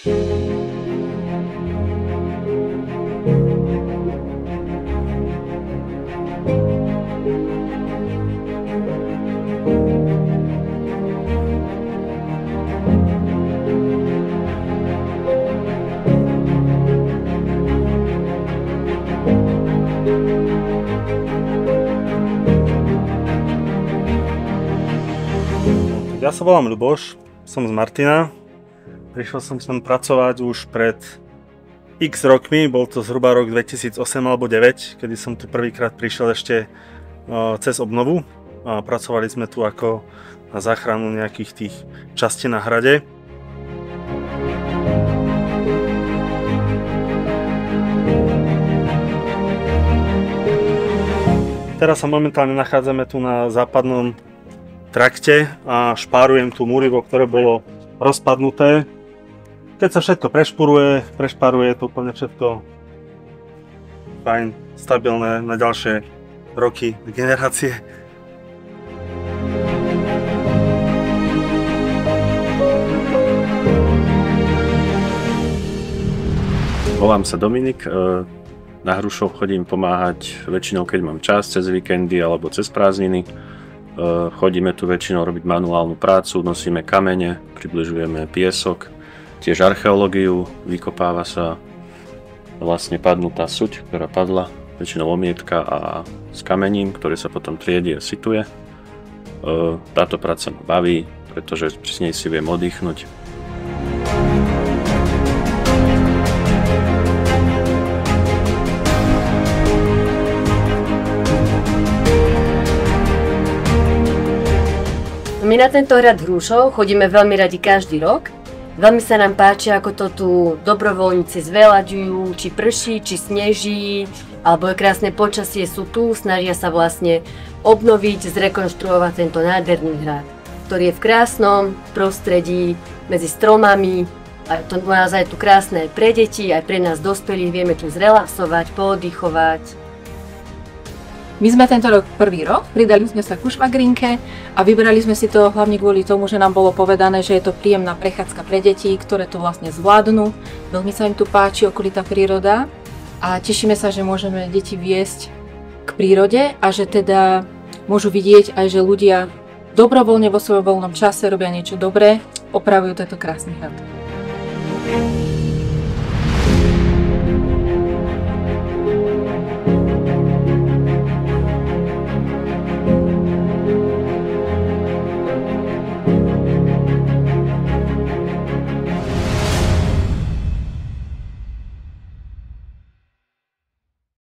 Ja sa volám Ľuboš, som z Martina. Prišiel som sem pracovať už pred x rokmi, bol to zhruba rok 2008 alebo 2009, kedy som tu prvýkrát prišiel ešte cez obnovu. A pracovali sme tu ako na záchranu nejakých tých častí na hrade. Teraz sa momentálne nachádzame tu na západnom trakte a špárujem tu múrivo, ktoré bolo rozpadnuté. Keď sa všetko prešparuje, to úplne všetko fajn, stabilné na ďalšie roky, generácie. Volám sa Dominik, na Hrušov chodím pomáhať väčšinou, keď mám čas, cez víkendy alebo cez prázdniny. Chodíme tu väčšinou robiť manuálnu prácu, nosíme kamene, približujeme piesok, tiež archeológiu, vykopáva sa vlastne padnutá suť, ktorá padla, väčšinou omietka a s kamením, ktorý sa potom triedí a situje. Táto práca ma baví, pretože pri nej si viem oddychnúť. My na tento hrad Hrušov chodíme veľmi radi každý rok. Veľmi sa nám páči, ako to tu dobrovoľníci zveľaďujú, či prší, či sneží, alebo je krásne počasie, sú tu, snažia sa vlastne obnoviť, zrekonštruovať tento nádherný hrad, ktorý je v krásnom prostredí, medzi stromami. A to naozaj je tu krásne aj pre deti, aj pre nás dospelých, vieme tu zrelaxovať, pooddychovať. My sme tento rok prvý rok, pridali sme sa ku švagrinke a vybrali sme si to hlavne kvôli tomu, že nám bolo povedané, že je to príjemná prechádzka pre deti, ktoré to vlastne zvládnu. Veľmi sa im tu páči okolitá príroda a tešíme sa, že môžeme deti viesť k prírode a že teda môžu vidieť aj, že ľudia dobrovoľne vo svojom voľnom čase robia niečo dobré, opravujú tento krásny hrad.